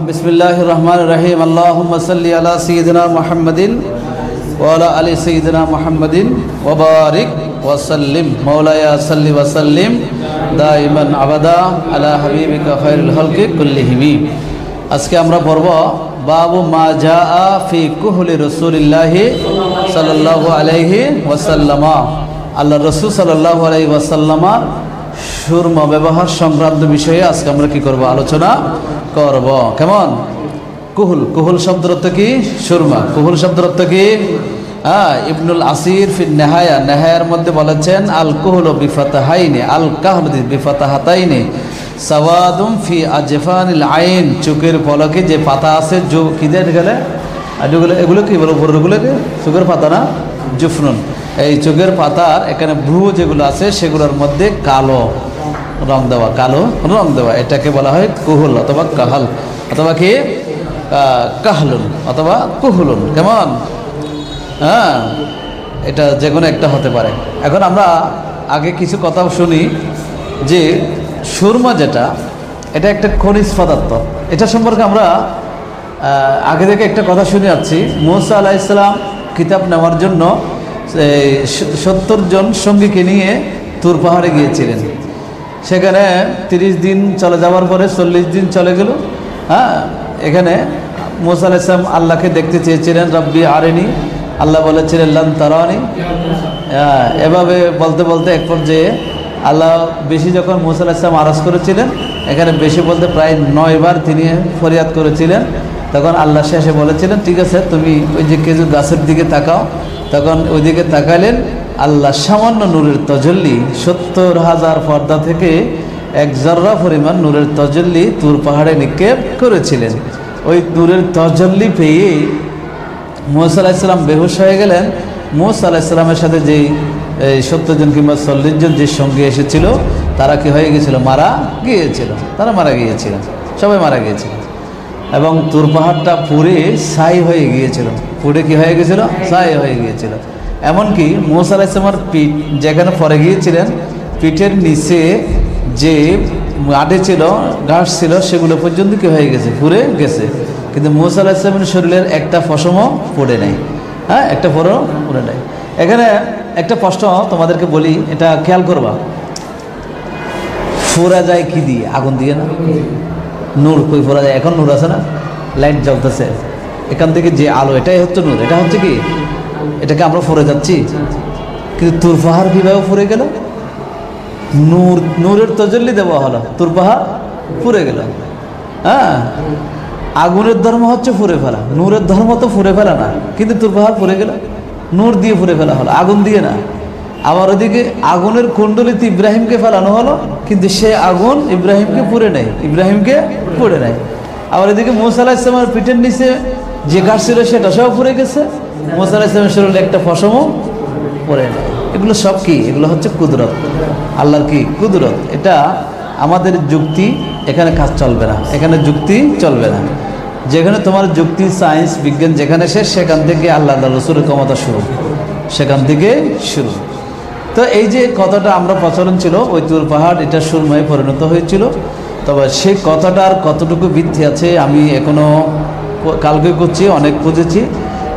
बिस्मिल्लाहिर रहमानिर रहीम अल्लाहुम्मा सल्लि अला सय्यिदिना मुहम्मदिन व अला आलि सय्यिदिना मुहम्मदिन व बारिक व सल्लिम मौलाया सल्लि व सल्लिम दाइमान अबादा अला हबीबिका खैरुल खल्कि कुल्लिहिम। আজকে আমরা পড়ব বাবু মা জাআ ফি কুহলি রাসূলিল্লাহি সাল্লাল্লাহু আলাইহি ওয়াসাল্লাম। আল্লাহর রাসূল সাল্লাল্লাহু আলাইহি ওয়াসাল্লামের সুরমা ব্যবহার সংক্রান্ত বিষয়ে আজকে আমরা কি করব, আলোচনা করব। কেমন? কুহুল, কুহুল শব্দের অর্থ কি? সুরমা। কুহুল শব্দের অর্থ কি? ইবনুল আসির ফি নেহায়া, নেহায়ার মধ্যে বলেছেন আল কুহুলু বিফাতাহাইনি আল কাহলু বিফাতাহাতাইনি সাওয়াদুম ফি আজফানিল আইন, চোখের পলকে যে পাতা আছে কি দিয়ে গেলে এগুলো কি বলে, উপরগুলোকে চোখের পাতা না, জুফনুন। এই চোখের পাতার এখানে ভ্রু যেগুলো আছে সেগুলোর মধ্যে কালো রং দেওয়া, কালো রং দেওয়া, এটাকে বলা হয় কুহুল অথবা কাহাল অথবা কি কাহলুন অথবা কুহুলুন। কেমন? এটা যে কোনো একটা হতে পারে। এখন আমরা আগে কিছু কথা শুনি যে সুরমা যেটা, এটা একটা খনিজ পদার্থ। এটা সম্পর্কে আমরা আগে থেকে একটা কথা শুনে আসছি। মুসা আলাইহিস সালাম কিতাব নেওয়ার জন্য 70 জন সঙ্গীকে নিয়ে তুর পাহাড়ে গিয়েছিলেন। সেখানে 30 দিন চলে যাওয়ার পরে 40 দিন চলে গেল। এখানে মুসা আলাইহিস সালাম আল্লাহকে দেখতে চেয়েছিলেন, রব্বি আরিনি, আল্লাহ বলেছিলেন লান তারানি। এভাবে বলতে বলতে এক পর্যায়ে আল্লাহ বেশি যখন মুসা আলাইহিস সালাম আরজ করেছিলেন, এখানে বেশি বলতে প্রায় 9 বার তিনি ফরিয়াদ করেছিলেন। তখন আল্লাহ শেষে বলেছিলেন ঠিক আছে, তুমি ওই যে খেজুর গাছের দিকে তাকাও। তখন ওইদিকে তাকালেন, আল্লাহ সামান্য নূরের তজল্লি 70,000 পর্দা থেকে এক জর্রা পরিমাণ নূরের তজল্লি তুর পাহাড়ে নিক্ষেপ করেছিলেন। ওই নূরের তজল্লি পেয়ে মুসা আলাইহিস সালাম বেহুশ হয়ে গেলেন। মুসা আলাইহিস সালামের সাথে যেই 70 জন কিংবা 40 জন যে সঙ্গে এসেছিল তারা কি হয়ে গিয়েছিল? মারা গিয়েছিল। তারা মারা গিয়েছিল, সবাই মারা গিয়েছিল। এবং তুর পাহাড়টা পুড়ে ছাই হয়ে গিয়েছিল। পুড়ে কি হয়ে গিয়েছিল? ছাই হয়ে গিয়েছিল। এমনকি মুসা আলাইহিস সালামের পিঠ যেখানে পড়ে গিয়েছিলেন, পিঠের নিচে যে মাটি ছিল, ঘাস ছিল, সেগুলো পর্যন্ত কি হয়ে গেছে? পুড়ে গেছে। কিন্তু মুসা আলাইহিস সালামের শরীরের একটা পশমও পুড়ে নাই। একটা পরও পুড়ে নাই। এখানে একটা প্রশ্ন তোমাদেরকে বলি, এটা খেয়াল করবা। ফোড়া যায় কি দিয়ে? আগুন দিয়ে না? নূর কই ফোড়া যায়? এখন নূর আছে না, লাইট জ্বলতেছে, এখান থেকে যে আলো, এটাই হচ্ছে নূর। এটা হচ্ছে কি? এটাকে আমরা ফোরে যাচ্ছি। কিন্তু তুর পাহাড় কীভাবে ফুরে গেল? নূরের তজল্লি দেওয়া হলো, তুর পাহাড় ফুরে গেল। আগুনের ধর্ম হচ্ছে ফুরে ফেলা, নূরের ধর্ম তো ফুরে ফেলা না। কিন্তু তুর পাহাড় ফুরে গেল, নূর দিয়ে ফুরে ফেলা হলো, আগুন দিয়ে না। আবার ওদিকে আগুনের কুণ্ডলিতে ইব্রাহিমকে ফেলানো হলো, কিন্তু সে আগুন ইব্রাহিমকে পুড়ে নেয়, ইব্রাহিমকে পুড়ে নেয়। আবার এদিকে মুসা আলাইহিস সালামের পিঠের নিচে যে ঘাস ছিল সেটা সব পুড়ে গেছে, মুসা আলাইহিস সালামের শরীরে একটা পশমও পুড়ে নেয়। এগুলো সব কি? এগুলো হচ্ছে কুদরত, আল্লাহর কি কুদরত। এটা আমাদের যুক্তি এখানে কাজ চলবে না, এখানে যুক্তি চলবে না। যেখানে তোমার যুক্তি, সায়েন্স, বিজ্ঞান যেখানে শেষ, সেখান থেকে আল্লাহ রাসূলের ক্ষমতা শুরু, সেখান থেকে শুরু। তো এই যে কথাটা আমরা প্রচলন ছিল, ওই তুর পাহাড় এটা সুরমায় পরিণত হয়েছিল। তবে সেই কথাটার কতটুকু ভিত্তি আছে আমি এখনও কালকে করছি, অনেক খুঁজেছি,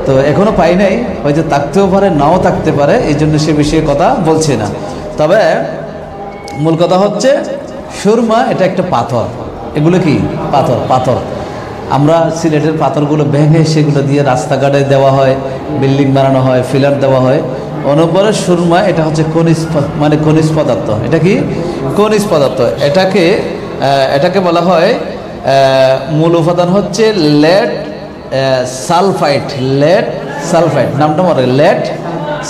তো এখনও পাই নাই। হয়তো থাকতেও পারে, নাও থাকতে পারে, এই জন্য সে বিষয়ে কথা বলছি না। তবে মূল কথা হচ্ছে সুরমা এটা একটা পাথর। এগুলো কি? পাথর। পাথর আমরা সিলেটের পাথরগুলো ভেঙে সেগুলো দিয়ে রাস্তাঘাটে দেওয়া হয়, বিল্ডিং বানানো হয়, ফিলার দেওয়া হয়। অনুপরে সুরমা এটা হচ্ছে খনিজ, মানে খনিজ পদার্থ। এটা কি? খনিজ পদার্থ। এটাকে বলা হয়, মূল উপাদান হচ্ছে লেড সালফাইড। লেড সালফাইড নামটা মনে, লেড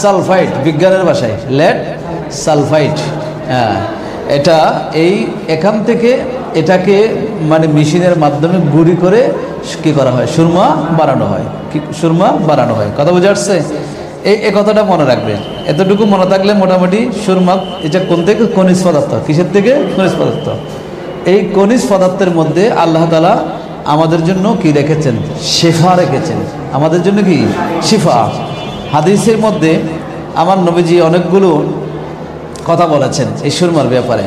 সালফাইড বিজ্ঞানের ভাষায় লেড সালফাইড। এটা এখান থেকে এটাকে মানে মেশিনের মাধ্যমে গুঁড়ি করে কি করা হয়? সুরমা বানানো হয়। সুরমা বানানো হয়। কথা বুঝে আসছে? এই কথাটা মনে রাখবেন। এতটুকু মনে থাকলে মোটামুটি সুরমা এটা কোন থেকে? খনিজ পদার্থ। কিসের থেকে? খনিজ পদার্থ। এই খনিজ পদার্থের মধ্যে আল্লাহ তাআলা আমাদের জন্য কি রেখেছেন? শিফা রেখেছেন। আমাদের জন্য কি? শিফা। হাদিসের মধ্যে আমার নবীজি অনেকগুলো কথা বলেছেন এই সুরমার ব্যাপারে।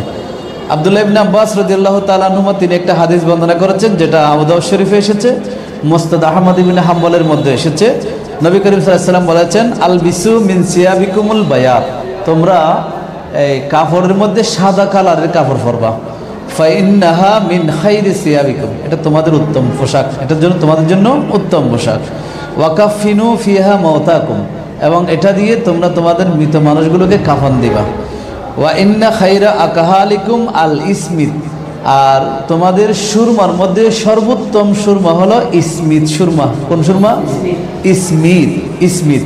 আব্দুল্লাহ ইবনে আব্বাস রাদিয়াল্লাহু তাআলা আনহুমা তিনি একটা হাদিস বর্ণনা করেছেন, যেটা আবু দাউদ শরীফে এসেছে, মুসনাদ আহমদ ইবনে হাম্বলের মধ্যে এসেছে। নবী করিম সাল্লাল্লাহু আলাইহি ওয়াসাল্লাম বলেছেন, আলবিসু মিন সিয়াবিকুমুল বায়াত, তোমরা এই কাপড়ের মধ্যে সাদা কালারের কাপড় পরবা। ফাইন্নাহা মিন খাইরি সিয়াবিকুম, এটা তোমাদের উত্তম পোশাক, এটার জন্য তোমাদের জন্য উত্তম পোশাক। ওয়াকাফিনু ফিহা মাউতাকুম, এবং এটা দিয়ে তোমরা তোমাদের মৃত মানুষগুলোকে কাফন দিবা। ওয়া ইন্না খাইরা আকাহালিকুম আল ইসমিত, আর তোমাদের সুরমার মধ্যে সর্বোত্তম সুরমা হলো ইসমিত সুরমা। কোন সুরমা? ইসমিত। ইসমিত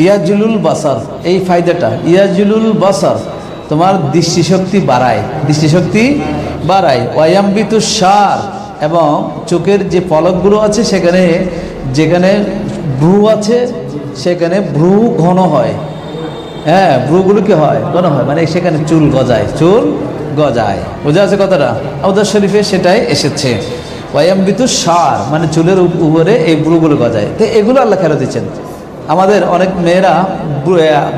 ইয়াজুলুল বাসার, এই ফায়দাটা ইয়াজুলুল বাসার, তোমার দৃষ্টিশক্তি বাড়ায়, দৃষ্টিশক্তি বাড়ায়। ওয়ায়ামবিতু সার, এবং চোখের যে পলকগুলো আছে সেখানে, যেখানে ভ্রু আছে সেখানে ভ্রু ঘন হয়। হ্যাঁ, ভ্রুগুলো কি হয়? ঘন হয়, মানে সেখানে চুল গজায়, চুল গজায়। বোঝা আছে কথাটা? আবু দাউদ শরীফে সেটাই এসেছে। ওয়ায়ামবিতু সার, মানে চুলের উপরে এই ভ্রুগুলো গজায়। তো এগুলো আল্লাহ খেলা দিচ্ছেন। আমাদের অনেক মেয়েরা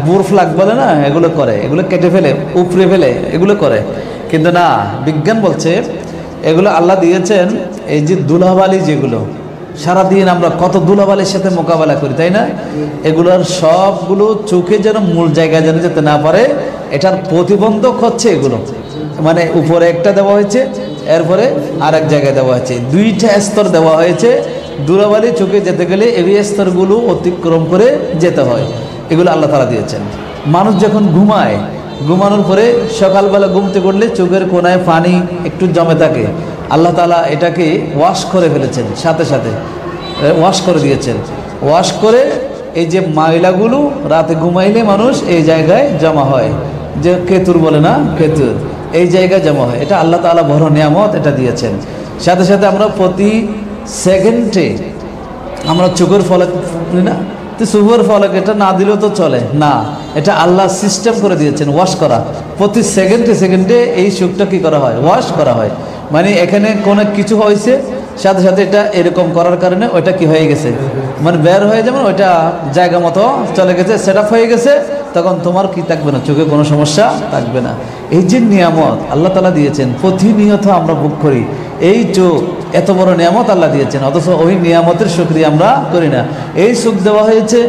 বুর ফ্লাগ বলে না, এগুলো করে, এগুলো কেটে ফেলে, উপড়ে ফেলে, এগুলো করে। কিন্তু না, বিজ্ঞান বলছে এগুলো আল্লাহ দিয়েছেন। এই যে ধুলাবালি, যেগুলো সারাদিন আমরা কত ধুলাবালির সাথে মোকাবেলা করি, তাই না? এগুলোর সবগুলো চোখে যেন মূল জায়গায় যেন যেতে না পারে, এটার প্রতিবন্ধক হচ্ছে এগুলো। মানে উপরে একটা দেওয়া হয়েছে, এরপরে আরেক জায়গায় দেওয়া হয়েছে, দুইটা স্তর দেওয়া হয়েছে। ধুলাবালি চোখে যেতে গেলে এই স্তরগুলো অতিক্রম করে যেতে হয়। এগুলো আল্লাহ তাআলা দিয়েছেন। মানুষ যখন ঘুমায়, ঘুমানোর পরে সকালবেলা ঘুমতে করলে চোখের কোনায় পানি একটু জমে থাকে, আল্লাহ তাআলা এটাকে ওয়াশ করে ফেলেছেন, সাথে সাথে ওয়াশ করে দিয়েছেন। ওয়াশ করে এই যে ময়লাগুলো রাতে ঘুমাইলে মানুষ এই জায়গায় জমা হয়, যে কেতুর বলে না, কেতুর, এই জায়গায় জমা হয়। এটা আল্লাহ তাআলা বড় নিয়ামত, এটা দিয়েছেন। সাথে সাথে আমরা প্রতি সেকেন্ডে আমরা চোখের ফলক না, তো চোখের ফলক এটা না দিলেও তো চলে না, এটা আল্লাহ সিস্টেম করে দিয়েছেন ওয়াশ করা। প্রতি সেকেন্ডে সেকেন্ডে এই চোখটা কী করা হয়? ওয়াশ করা হয়। মানে এখানে কোনো কিছু হয়েছে, সাথে সাথে এটা এরকম করার কারণে ওইটা কি হয়ে গেছে, মানে বের হয়ে, যেমন ওইটা জায়গা মতো চলে গেছে, সেট আপ হয়ে গেছে, তখন তোমার কি থাকবে না, চোখে কোনো সমস্যা থাকবে না। এই যে নিয়ামত আল্লাহ তাআলা দিয়েছেন, প্রতিনিয়ত আমরা ভোগ করি। এই চোখ এত বড় নিয়ামত আল্লাহ দিয়েছেন, অথচ ওই নিয়ামতের শুকরিয়া আমরা করি না। এই চোখ দেওয়া হয়েছে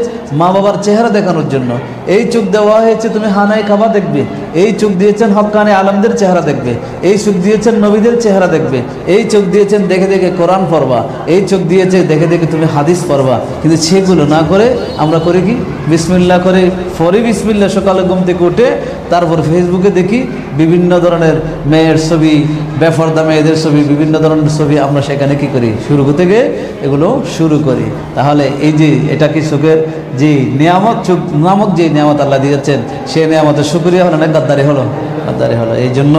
মা বাবার চেহারা দেখানোর জন্য, এই চোখ দেওয়া হয়েছে তুমি হানায় খাবা দেখবে, এই চোখ দিয়েছেন হক্কানে আলমদের চেহারা দেখবে, এই চোখ দিয়েছেন নবীদের চেহারা দেখবে, এই চোখ দিয়েছেন দেখে দেখে কোরআন পড়বা, এই চোখ দিয়েছে দেখে দেখে তুমি হাদিস পড়বা। কিন্তু সেগুলো না করে আমরা করি কি? বিসমিল্লাহ করে পরে বিসমিল্লাহ, সকালে ঘুম থেকে উঠে তারপর ফেসবুকে দেখি বিভিন্ন ধরনের মেয়ের ছবি, বেফরদা মেয়েদের ছবি, বিভিন্ন ধরনের ছবি, আমরা সেখানে কি করি? শুরু থেকে এগুলো শুরু করি। তাহলে এই যে এটা কি চোখের যে নিয়ামত, চোখ নামক যে নিয়ামত আল্লাহ দিয়েছেন, সেই নিয়ামতের শুকরিয়া হলো না গাদ্দারি হলো? গাদ্দারি হলো। এই জন্য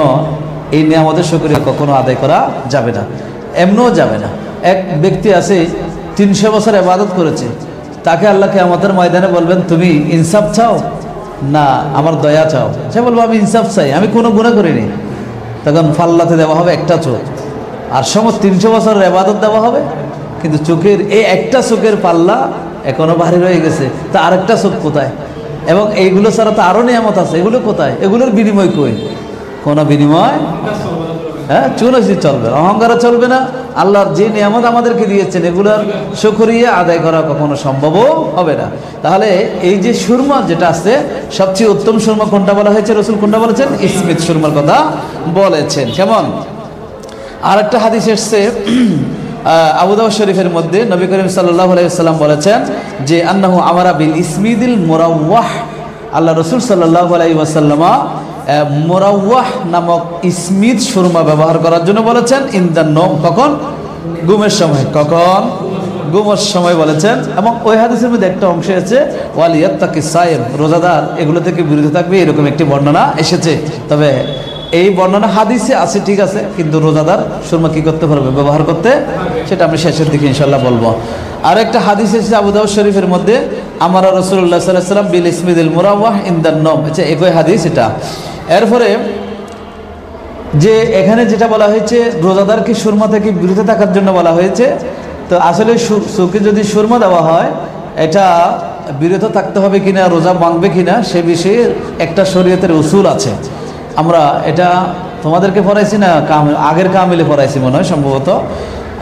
এই নিয়ামতের শুকরিয়া কখনো আদায় করা যাবে না, এমনও যাবে না। এক ব্যক্তি আছে 300 বছর ইবাদত করেছে, তাকে আল্লাহ কিয়ামতের ময়দানে বলবেন তুমি ইনসাফ চাও না আমার দয়া চাও? সে বলবো আমি ইনসাফ চাই, আমি কোনো গুনাহ করিনি। তখন ফাল্লাতে দেওয়া হবে একটা চোখ, আর সমস্ত 300 বছরের ইবাদত দেওয়া হবে, কিন্তু চোখের এই একটা চোখের পাল্লা এখনো ভারী রয়ে গেছে, তা আরেকটা চোখ কোথায়? এবং এইগুলো ছাড়া তো আরও নিয়ামত আছে, এগুলো কোথায়? এগুলোর বিনিময় কই? কোনো বিনিময়, হ্যাঁ, চুনসি চলবে না, অহংকারও চলবে না। আল্লাহর যে নিয়ামত আমাদেরকে দিয়েছেন এগুলোর শুকরিয়া আদায় করা কখনো সম্ভবও হবে না। তাহলে এই যে সুরমা যেটা আছে, সবচেয়ে উত্তম সুরমা কোনটা বলা হয়েছে? রাসূল কোনটা বলেছেন? ইসমিত সুরমার কথা বলেছেন। কেমন? আর একটা হাদিস এসছে আবু দাউদ শরীফের মধ্যে, নবী করিম সাল্লাল্লাহু আলাইহি ওয়াসাল্লাম বলেছেন যে আন্নাহু আমারা বিল ইসমিদিল মুরাওয়াহ, আল্লাহ রাসূল সাল্লাল্লাহু আলাইহি ওয়াসাল্লাম মুরাওয়াহ নামক ইসমিত সুরমা ব্যবহার করার জন্য বলেছেন। ইনদান নওম, কখন? ঘুমের সময়। কখন? ঘুমের সময় বলেছেন। এবং ওই হাদিসের মধ্যে একটা অংশ আছে ওয়ালিয়াত্তাকি সায়েম, রোজাদার এগুলো থেকে বিরত থাকবে, এরকম একটি বর্ণনা এসেছে। তবে এই বর্ণনা হাদিসে আছে, ঠিক আছে, কিন্তু রোজাদার সুরমা কি করতে পারবে? ব্যবহার করতে, সেটা আমি শেষের দিকে ইনশাআল্লাহ বলবো। আর একটা হাদিস এসেছে আবু দাউদ শরীফের মধ্যে, আমার রাসূলুল্লাহ সাল্লাল্লাহু আলাইহি ওয়াসাল্লাম বিল ইসমিদিল মুরাওয়াহ ইনদান নওম, আচ্ছা একই হাদিস এটা। এরপরে যে এখানে যেটা বলা হয়েছে রোজাদারকে সুরমা থেকে বিরত থাকার জন্য বলা হয়েছে, তো আসলে চোখে যদি সুরমা দেওয়া হয়, এটা বিরত থাকতে হবে কিনা, রোজা ভাঙবে কিনা, সে বিষয়ে একটা শরীয়তের উসুল আছে। আমরা এটা তোমাদেরকে পড়াইছি না, আগের কামিলে পড়াইছি মনে হয় সম্ভবত।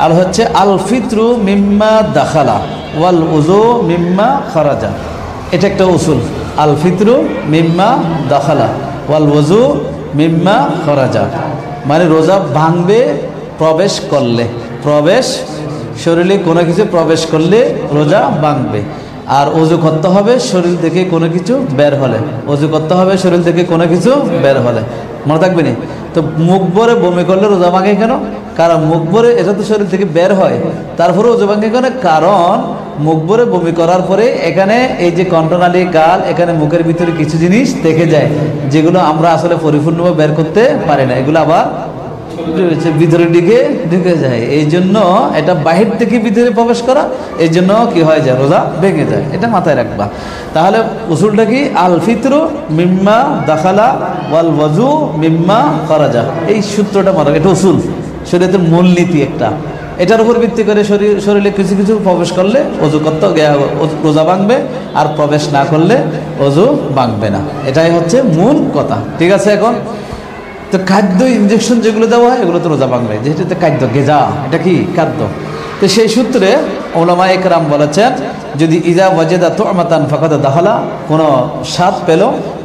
আর হচ্ছে আল ফিত্রু মিম্মা দাখালা ওয়াল উজু মিম্মা খারাজা, এটা একটা উসুল। আল ফিত্রু মিম্মা দাখালা ওয়াল উজু মিম্মা খারাজা, মানে রোজা ভাঙবে প্রবেশ করলে, শরীরে কোনো কিছু প্রবেশ করলে রোজা ভাঙবে। আর অজু করতে হবে শরীর থেকে কোনো কিছু বের হলে, অজু করতে হবে শরীর থেকে কোনো কিছু বের হলে, মনে থাকবে না? তো মুখ ভরে বমি করলে রোজা ভাঙে কেন? কারণ মুখ ভরে এটা তো শরীর থেকে বের হয়, তারপরে রোজা ভাঙে কেন? কারণ মুখ ভরে বমি করার পরে এখানে এই যে কণ্ঠনালী গাল, এখানে মুখের ভিতরে কিছু জিনিস থেকে যায় যেগুলো আমরা আসলে পরিপূর্ণভাবে বের করতে পারি না, এগুলো আবার ভিতরের দিকে ঢুকে যায়। এই জন্য এটা বাহির থেকে ভিতরে প্রবেশ করা, এই জন্য কি হয়ে যায়? রোজা ভেঙে যায়। এটা মাথায় রাখবা। তাহলে উসুলটা কি? আল ফিত্রু মিম্মা দাখালা ওয়াল ওয়াজু মিম্মা খারাজা, এই সূত্রটা মারা, এটা উসুল, শরীয়তের মূলনীতি একটা। এটার উপর ভিত্তি করে শরীরে কিছু কিছু প্রবেশ করলে অজু করতে রোজা ভাঙবে, আর প্রবেশ না করলে অজু ভাঙবে না। এটাই হচ্ছে মূল কথা, ঠিক আছে? এখন তো খাদ্য ইনজেকশন যেগুলো দেওয়া হয় এগুলো তো রোজা ভাঙবে, যেহেতু এটা খাদ্য, গেজা, এটা কি খাদ্য। তো সেই সূত্রে উলামা ইকরাম বলেছেন, যদি ইজা ওয়াজেদা তুমাতান ফাকাদ দাখালা, কোনো স্বাদ পেল,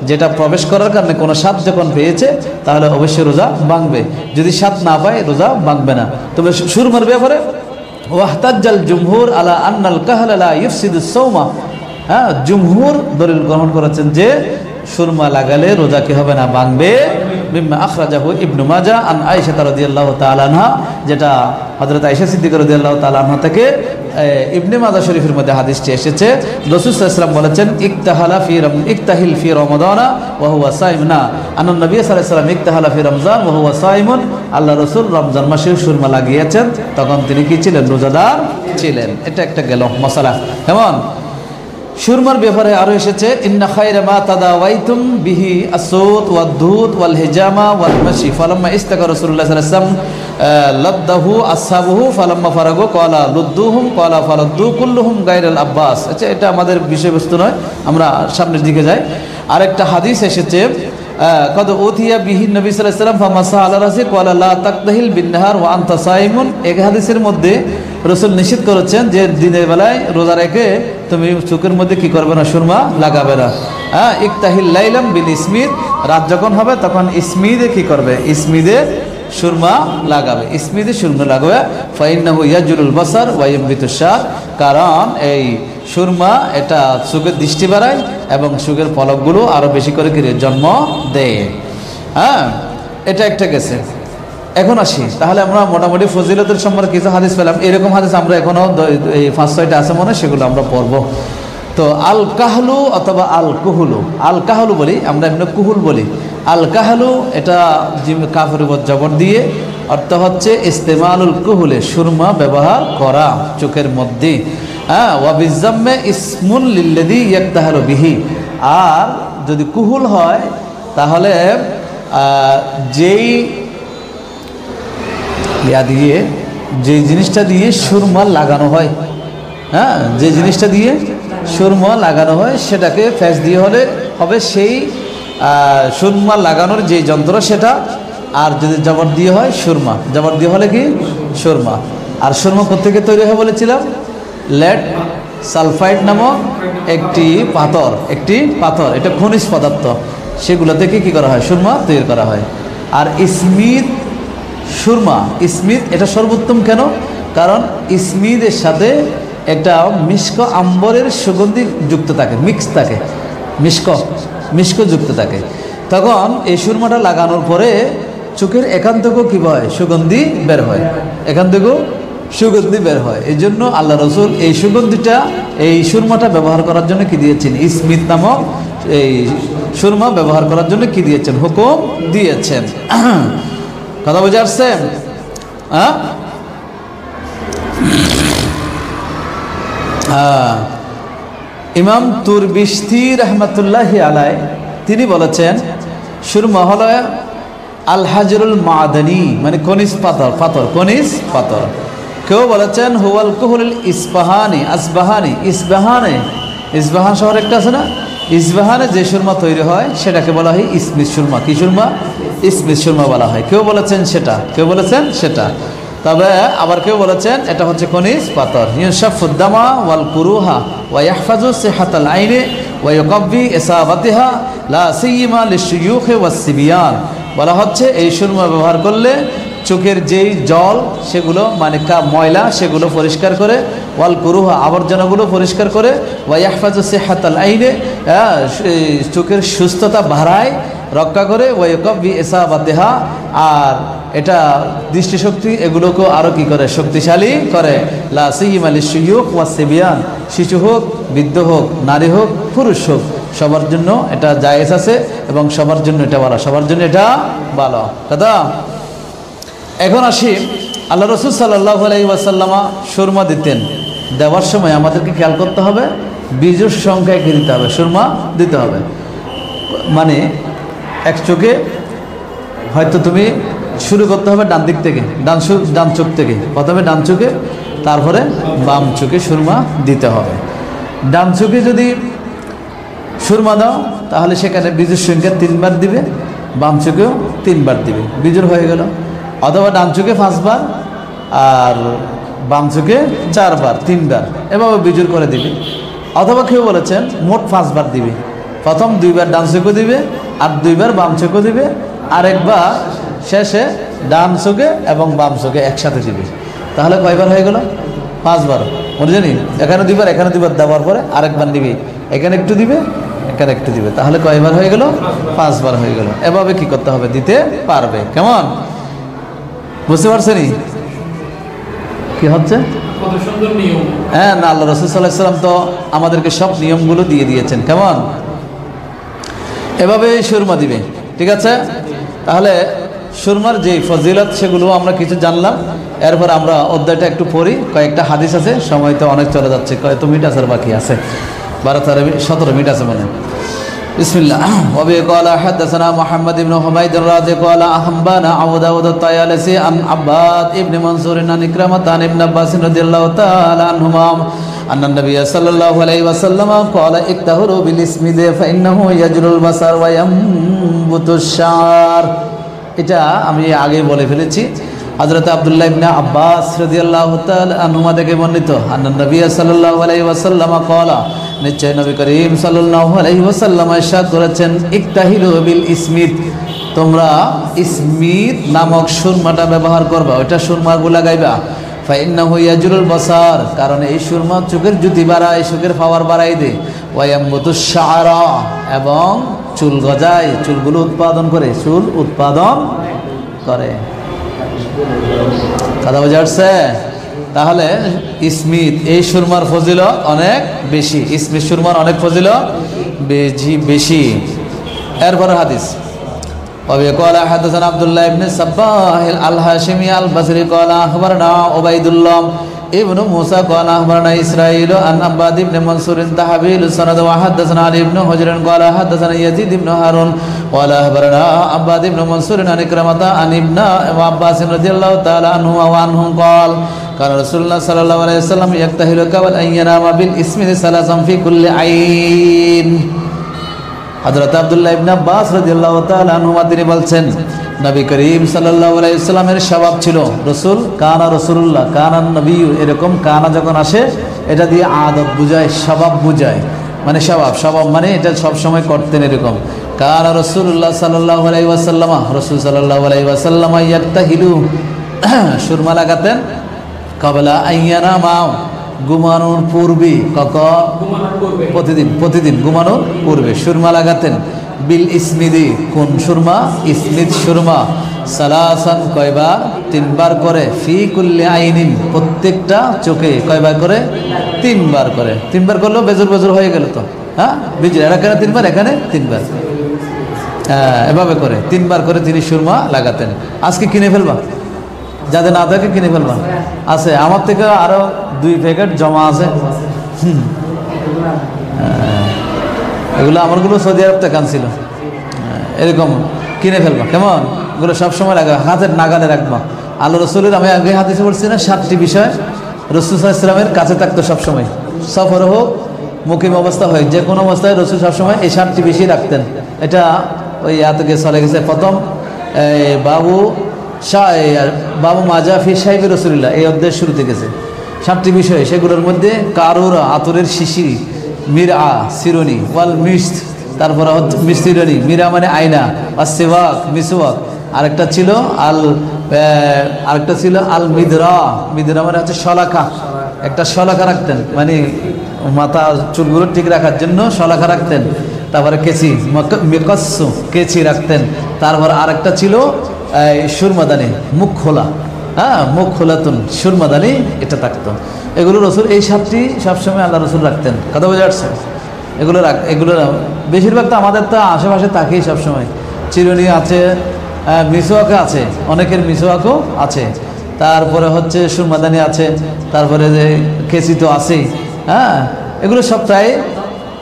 যেটা প্রবেশ করার কারণে কোনো স্বাদ যখন পেয়েছে, তাহলে অবশ্যই রোজা ভাঙবে। যদি স্বাদ না পায় রোজা ভাঙবে না। তবে সুরমার ব্যাপারে ওয়াহতাজ্জাল জুমহুর আলা আন্নাল কাহলা লা ইফসিদুস সাওমা, হ্যাঁ, জুমহুর দলিল গ্রহণ করেছেন যে সুরমা লাগালে রোজা কি হবে না? ভাঙবে। মিম্মা আখরাজাহু ইবনু মাজাহ আন আয়েশা রাদিয়াল্লাহু তাআলা আনহা, যেটা হযরত আয়েশা সিদ্দিকা রাদিয়াল্লাহু তাআলা আনহা থেকে ইবনে মাজাহ শরীফের মধ্যে হাদিসটি এসেছে। রাসূল সাল্লাল্লাহু আলাইহি ওয়াসাল্লাম বলেছেন, ইকতাহিল ফি রমাদানা ওয়া হুয়া সাইমুন, আন্নান নবী সাল্লাল্লাহু আলাইহি ওয়াসাল্লাম ইকতাহালা ফি রমজান ওয়া হুয়া সাইমুন, আল্লাহ রাসূল রমজান মাসে সুরমা লাগিয়েছেন, তখন তিনি কি ছিলেন? রোজাদার ছিলেন। এটা একটা গেল মাসালা। কেমন? সুরমার ব্যাপারে আরো এসেছে, ইন্না খায়রা মা তাদাওয়াইতুম বিহি আসুত ওয়াদ-দুদ ওয়াল হিজামা ওয়াল মাশি ফালাম্মা ইস্তাকা রাসূলুল্লাহ সাল্লাল্লাহু আলাইহি ওয়াসাল্লাম লাদ্দাহু আসহাবুহু ফালাম্মা ফারাগু ক্বালা লুদ্দুহুম ক্বালা ফালাদ্দু কুল্লুহুম গায়রাল আব্বাস। আচ্ছা, এটা আমাদের বিষয়বস্তু নয়, আমরা সামনের দিকে যাই। আরেকটা হাদিস এসেছে, কদ উতিয়া বিহি নবী সাল্লাল্লাহু আলাইহি ওয়াসাল্লাম ফামাসা আলা রাসি ক্বালা লা তাকতাহিল বিন-নাহার ওয়া আনতা সাইমুন। এই হাদিসের মধ্যে রাসূল নিষেধ করেছেন যে দিনের বেলায় রোজা রেখে তুমি চোখের মধ্যে কি করবে না? সুরমা লাগাবে না। হ্যাঁ, ইকতাহিল লাইলাম বিল ইসমিদ, রাত যখন হবে তখন ইসমিদে কি করবে? ইসমিদে সুরমা লাগাবে, ইসমিদে সুরমা লাগাবে। ফাইন্নাহু ইয়াজুলুল বাসার ওয়া ইয়ামবিতুশ শার, কারণ এই সুরমা এটা চোখের দৃষ্টি বাড়ায় এবং চোখের পলকগুলো আরো বেশি করে জন্ম দেয়। হ্যাঁ, এটা একটা গেছে। এখন আসি, তাহলে আমরা মোটামুটি ফজিলতের সম্পর্কে কিছু হাদিস পেলাম। এরকম হাদিস আমরা এখনো এই 5-6টা আছে মনে, সেগুলো আমরা পড়বো। তো আল কাহলু অথবা আল কুহুলু, আল কাহলু বলি আমরা, এমনি কুহুল বলি। আল কাহলু এটা কাফের উপর জবর দিয়ে, অর্থ হচ্ছে ইস্তেমালুল কুহুলে, সুরমা ব্যবহার করা চোখের মধ্যে। হ্যাঁ, ওয়াবিজাম্মে ইসমুল লিল্লাযী ইয়াকতাহালু বিহি। আর যদি কুহুল হয় তাহলে যেই দিয়ে, যে জিনিসটা দিয়ে সুরমা লাগানো হয়, হ্যাঁ, যে জিনিসটা দিয়ে সুরমা লাগানো হয় সেটাকে ফ্যাস দিয়ে হলে হবে সেই সুরমা লাগানোর যে যন্ত্র সেটা। আর যদি জবর দিয়ে হয় সুরমা, জবর দিয়ে হলে কি? সুরমা। আর সুরমা কোত্থেকে তৈরি হয় বলেছিলাম? লেড সালফাইড নামক একটি পাথর, এটা খনিজ পদার্থ, সেগুলো থেকে কি করা হয়? সুরমা তৈরি করা হয়। আর ইসমিদ সুরমা, ইসমিদ এটা সর্বোত্তম কেন? কারণ ইসমিদের সাথে একটা মিস্ক আম্বরের সুগন্ধি যুক্ত থাকে, মিক্স থাকে, মিস্ক যুক্ত থাকে। তখন এই সুরমাটা লাগানোর পরে চোখের এখান থেকেও কী হয়? সুগন্ধি বের হয়, এখান থেকেও সুগন্ধি বের হয়। এই জন্য আল্লাহ রসুল এই সুগন্ধিটা, এই সুরমাটা ব্যবহার করার জন্য কি দিয়েছেন? ইসমিদ নামক এই সুরমা ব্যবহার করার জন্য কি দিয়েছেন? হুকুম দিয়েছেন। কথা বুঝে আসছে? হ্যাঁ, ইমাম তুরবিশতি রহমতুল্লাহি আলাই তিনি বলেছেন, সুরমা হলো আল হাজরুল মাদানী, মানে খনিজ পাথর, খনিজ পাথর। কেউ বলেছেন হুয়াল কুহুল ইস্পাহানি, ইস্পাহান শহর একটা আছে না, ইস্পাহানে যে সুরমা তৈরি হয় সেটাকে বলা হয় ইসমিদ সুরমা। কি সুরমা? ইসমিত সুরমা বলা হয়। কেউ বলেছেন সেটা, কেউ বলেছেন সেটা, তবে আবার কেউ বলেছেন এটা হচ্ছে খনিজ পাথর। ইউসাফুদ্দামা ওয়াল কুরুহা ওয়া ইয়াহফাজু সিহাতাল আইনি ওয়া ইউকাব্বি ইসাবাতিহা লা সিয়্যিমা লিশিয়ুখ ওয়াস সিবিয়ান। বলা হচ্ছে এই সুরমা ব্যবহার করলে চোখের যেই জল সেগুলো মানে ময়লা সেগুলো পরিষ্কার করে, ওয়াল কুরুহা আবর্জনাগুলো পরিষ্কার করে, ওয়া ইয়াহফাজু সিহাতাল আইনি চোখের সুস্থতা বাড়ায়, রক্ষা করে, ওয়া ইউকাব্বি ইসাবাতিহা আর এটা দৃষ্টিশক্তি এগুলোকেও আরও কী করে, শক্তিশালী করে। লা সিয়্যিমা লিশিয়ুখ ওয়াস সিবিয়ান, শিশু হোক, বৃদ্ধ হোক, নারী হোক, পুরুষ হোক, সবার জন্য এটা জায়েজ আছে এবং সবার জন্য এটা ভালো, সবার জন্য এটা ভালো কথা। এখন আসি, আল্লাহ রসুল সাল্লাল্লাহু আলাইহি ওয়াসাল্লাম সুরমা দিতেন, দেওয়ার সময় আমাদেরকে খেয়াল করতে হবে বীজের সংখ্যায় কি দিতে হবে, সুরমা দিতে হবে। মানে এক চোখে হয়তো তুমি শুরু করতে হবে ডান দিক থেকে, ডান চোখ থেকে, প্রথমে ডান চোখে, তারপরে বাম চোখে সুরমা দিতে হবে। ডান চোখে যদি সুরমা দাও তাহলে সেখানে বীজের সংখ্যা 3 বার দিবে, বাম চোখেও 3 বার দিবে, বীজের হয়ে গেল। অথবা ডান চোখে 5 বার আর বাম চোখে 4 বার, 3 বার, এভাবে বীজের করে দিবে। অথবা কেউ বলেছেন মোট 5 বার দিবে, প্রথম 2 বার ডান চোখে দিবে আর 2 বার বাম চোখে দিবে, আরেকবার শেষে ডান চোখে এবং বাম চোখে একসাথে দিবে। তাহলে কয়বার হয়ে গেল? 5 বার। মনে জানি এখানে 2 বার, এখানে 2 বার দেওয়ার পরে আরেকবার দিবে, এখানে একটু দিবে, এখানে একটু দিবে, তাহলে কয়বার হয়ে গেল? 5 বার হয়ে গেল। এভাবে কি করতে হবে? দিতে পারবে। কেমন বুঝতে পারছেনি কি হচ্ছে? হ্যাঁ না, আল্লাহ রাসূল সাল্লাল্লাহু আলাইহি ওয়াসাল্লাম তো আমাদেরকে সব নিয়মগুলো দিয়ে দিয়েছেন। কেমন এভাবে সুরমা দিবে, ঠিক আছে? তাহলে সুরমার যে ফজিলত সেগুলো আমরা কিছু জানলাম। এরপর আমরা অধ্যায়টা একটু পড়ি, কয়েকটা হাদিস আছে, সময় তো অনেক চলে যাচ্ছে, কয়েকটা মিনিট আছে বাকি আছে, 12-17 মিনিট আছে মনে। বিসমিল্লাহ। ওয়া বি ক্বালা হাদাসানা মুহাম্মদ ইবনে হুমায়দ আর-রাজি ক্বালা আহবানা আবু দাউদ আত-তায়ালিসি আন আব্বাদ ইবনে মানসুর আন ইকরামাহ আন ইবনে আব্বাস রাদিয়াল্লাহু তাআলা আনহুমা আন্না নবী সাল্লাল্লাহু আলাইহি ওয়াসাল্লাম ক্বালা ইকতাহরু বিল ইসমিদ ফাইন্নাহু ইয়াজরুল বাসার ওয়া ইয়ামবুতুশ শার। এটা আমি আগে বলে ফেলেছি। হযরত আব্দুল্লাহ ইবনে আব্বাস রাদিয়াল্লাহু তাআলা আনহুমা থেকে বর্ণিত, আন্না নবী সাল্লাল্লাহু আলাইহি ওয়াসাল্লাম ক্বালা, নিশ্চয় নবী করিম সাল্লাল্লাহু আলাইহি ওয়াসাল্লাম ইরশাদ করেছেন, ইকতাহিলু বিল ইসমিদ, তোমরা ইসমিদ নামক সুরমাটা ব্যবহার করবা, ওইটা সুরমাগুলো লাগাইবা। ফাইন্নাহু ইয়াজরুল বাসার, কারণ এই সুরমা চোখের জ্যোতি বাড়ায়, চোখের পাওয়ার বাড়াই দেয়। ওয়া ইয়ামবুতুশ শাআরা, এবং চুল গজায়, চুলগুলো উৎপাদন করে, চুল উৎপাদন করে। কথা বোঝা যাচ্ছে? তাহলে ইসমিত এই সুরমার ফজিলত অনেক বেশি, ইসমিত সুরমার অনেক ফজিলত বেশি। এরপর হাদিস, وبه قال حدثنا عبد الله بن الصباح الهاشمي البصري قال اخبرنا عبيد الله ابن موسى قال اخبرنا اسرائيل عن عباد بن منصور تحويل السند وحدثنا علي بن حجر قال حدثنا يزيد بن هارون قال اخبرنا عباد بن منصور عن إكرمة عن ابن عباس رضي الله تعالى عنهما وعنهم قال قال رسول الله صلى الله عليه وسلم يكتحل قبل ان ينام بالاسم ثلاثا في كل عين। হযরত আব্দুল্লাহ ইবনে আব্বাস রাদিয়াল্লাহু তাআলা আনহুমা তিনি বলছেন, নবী করিম সাল্লাল্লাহু আলাইহি ওয়াসাল্লামের স্বভাব ছিল, রাসূলুল্লাহ কানান নবী, এরকম কানা যখন আসে এটা দিয়ে আদত বুঝায়, স্বভাব বুঝায়, মানে স্বভাব মানে এটা সব সময় করতেন এরকম। কানা রাসূলুল্লাহ সাল্লাল্লাহু আলাইহি ওয়াসাল্লাম, রাসূল সাল্লাল্লাহু আলাইহি ওয়াসাল্লাম ইয়াক্তাহিলু, সুরমা লাগাতেন, ক্বাবলা আইয়ানামা, ঘুমানোর পূর্বে, প্রতিদিন ঘুমানোর পূর্বে সুরমা লাগাতেন। বিল ইসমিদি, কোন সুরমা? ইসমিদ সুরমা। সালাসান, কয়বার? 3 বার করে। ফি কুল্লি আইনিন, প্রত্যেকটা চোখে কয়বার করে? 3 বার করে। 3 বার করলেও বেজর হয়ে গেল তো, হ্যাঁ বেজর, এখানে 3 বার, এখানে 3 বার, এভাবে করে 3 বার করে তিনি সুরমা লাগাতেন। আজকে কিনে ফেলবা, যাদের না থাকে কিনে ফেলবা, আছে আমার থেকে আরো 2 প্যাকেট জমা আছে। এগুলো আমারগুলো সৌদি আরব থেকে আনছিল, এরকম কিনে ফেলবা। কেমন? এগুলো সবসময় লাগবে, হাতের নাগালে রাখবা। আল্লাহ রসুলের, আমি আগে হাদিসে বলছি না, 7টি বিষয় রসুল সাল্লাল্লাহু আলাইহি ওয়াসাল্লামের কাছে থাকতো সবসময়, সফর হোক মুকিম অবস্থা হয়, যে কোনো অবস্থায় রসুল সবসময় এই 7টি বিষয় রাখতেন। এটা ওই থেকে চলে গেছে। প্রথম বাবু বাবু মাজাফি সাহেব রসুলিল্লাহ এই অধ্যায়ের শুরুতে গেছে 7টি বিষয়। সেগুলোর মধ্যে কারুর আতরের শিশি, মিরআ সিরনি ওয়াল মিস্ত, তারপরে হচ্ছে মিস্তিরনি, মিরা মানে আয়না, আর সেওয়াক মিসওয়াক, আরেকটা ছিল আল মিদরা, মিদরা মানে হচ্ছে শলাকা, একটা শলাকা রাখতেন, মানে মাথা চুলগুলো ঠিক রাখার জন্য শলাকা রাখতেন। তারপরে কেচি, মিকাসু কেচি রাখতেন। তারপর আরেকটা ছিল সুরমাদানি, মুখ খোলা, হ্যাঁ মুখ খোলাতুন সুরমাদানি, এটা থাকতো। এগুলো রসুল এই 7টি সবসময় আল্লাহ রসুল রাখতেন। কথা বোঝা যাচ্ছে? এগুলো বেশিরভাগ তো আমাদের তো আশেপাশে থাকেই সবসময়। চিরুনি আছে, মিসওয়াকও আছে, অনেকের মিসওয়াকও আছে, তারপরে হচ্ছে সুরমাদানি আছে, তারপরে যে কেচি তো আছেই। হ্যাঁ এগুলো সব প্রায়,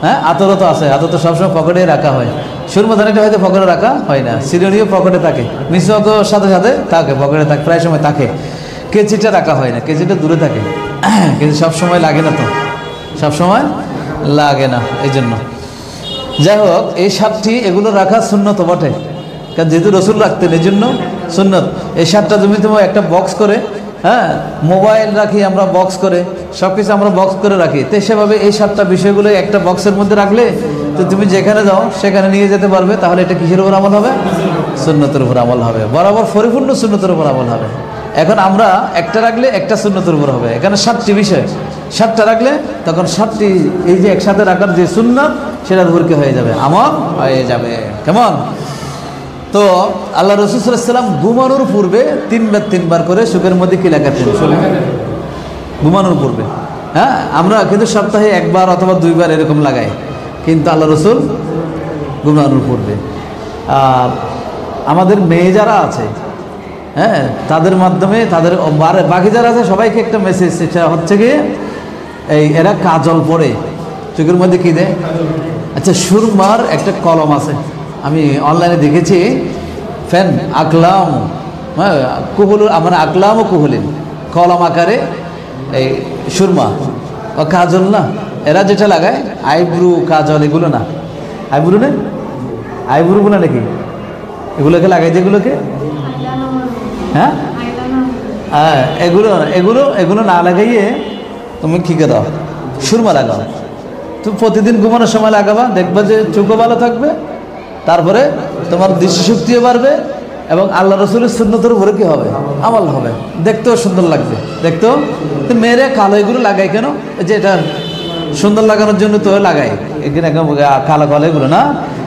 হ্যাঁ আতরও তো আছে, আতর তো সবসময় পকেটে রাখা হয়। সুরমাদানিটা হয়তো পকেটে রাখা হয় না, চিরুনিও পকেটে থাকে, মিসওয়াকও সাথে সাথে থাকে, পকেটে থাকে, প্রায় সময় থাকে। কেচিটা রাখা হয় না, কেচিটা দূরে থাকে, কেচি সবসময় লাগে না, তো সবসময় লাগে না, এই জন্য। যাই হোক, এই 7টি এগুলো রাখা সুন্নত বটে, কারণ যেহেতু রসুল রাখতেন এই জন্য সুন্নত। এই 7টা তুমি তোমার একটা বক্স করে, হ্যাঁ মোবাইল রাখি আমরা বক্স করে, সব কিছু আমরা বক্স করে রাখি, তো সেভাবে এই 7টা বিষয়গুলো একটা বক্সের মধ্যে রাখলে তো তুমি যেখানে যাও সেখানে নিয়ে যেতে পারবে। তাহলে এটা কিসের উপর আমল হবে? সুন্নতের উপর আমল হবে, বরাবর পরিপূর্ণ সুন্নতের উপর আমল হবে। এখন আমরা একটা রাখলে একটা সুন্নতের উপর হবে, এখানে 7টি বিষয়, 7টা রাখলে তখন 7টি এই যে একসাথে রাখার যে সুন্নত সেটার উপর কি হয়ে যাবে? আমল হয়ে যাবে। কেমন? তো আল্লাহ রাসূল সাল্লাল্লাহু আলাইহি ওয়াসাল্লাম ঘুমানোর পূর্বে 3বার করে চোখের মধ্যে কি লাগাতেন? ঘুমানোর পূর্বে। হ্যাঁ আমরা কিন্তু সপ্তাহে 1বার অথবা 2বার এরকম লাগাই, কিন্তু আল্লাহ রাসূল ঘুমানোর পূর্বে। আর আমাদের মেয়ে যারা আছে, হ্যাঁ তাদের মাধ্যমে তাদের বাকি যারা আছে সবাইকে একটা মেসেজ, সেটা হচ্ছে কি এরা কাজল পরে চোখের মধ্যে কি দেয়? আচ্ছা, সুরমার একটা কলম আছে, আমি অনলাইনে দেখেছি, ফ্যান আকলাম, হ্যাঁ কুহুল, মানে আকলাম ও কুহুলিন, কলম আকারে এই সুরমা ও কাজল না, এরা যেটা লাগায় আইব্রু কাজল, এগুলো না, আইব্রু না, আইব্রুগুলো নাকি এগুলোকে লাগাই, যেগুলোকে হ্যাঁ হ্যাঁ এগুলো এগুলো এগুলো না লাগাইয়ে তুমি কী করো? সুরমা লাগাও। তুমি প্রতিদিন ঘুমানোর সময় লাগাবা, দেখবা যে চোখও ভালো থাকবে, তারপরে তোমার দৃষ্টিশক্তিও বাড়বে, এবং আল্লাহ রসুলের সুন্নতের উপরে কী হবে? আমল হবে, দেখতেও সুন্দর লাগবে। দেখতেও তো মেয়েরা কালো এগুলো লাগাই কেন? যে এটা সুন্দর লাগানোর জন্য তো লাগাই, এখানে কালো কালো এগুলো না,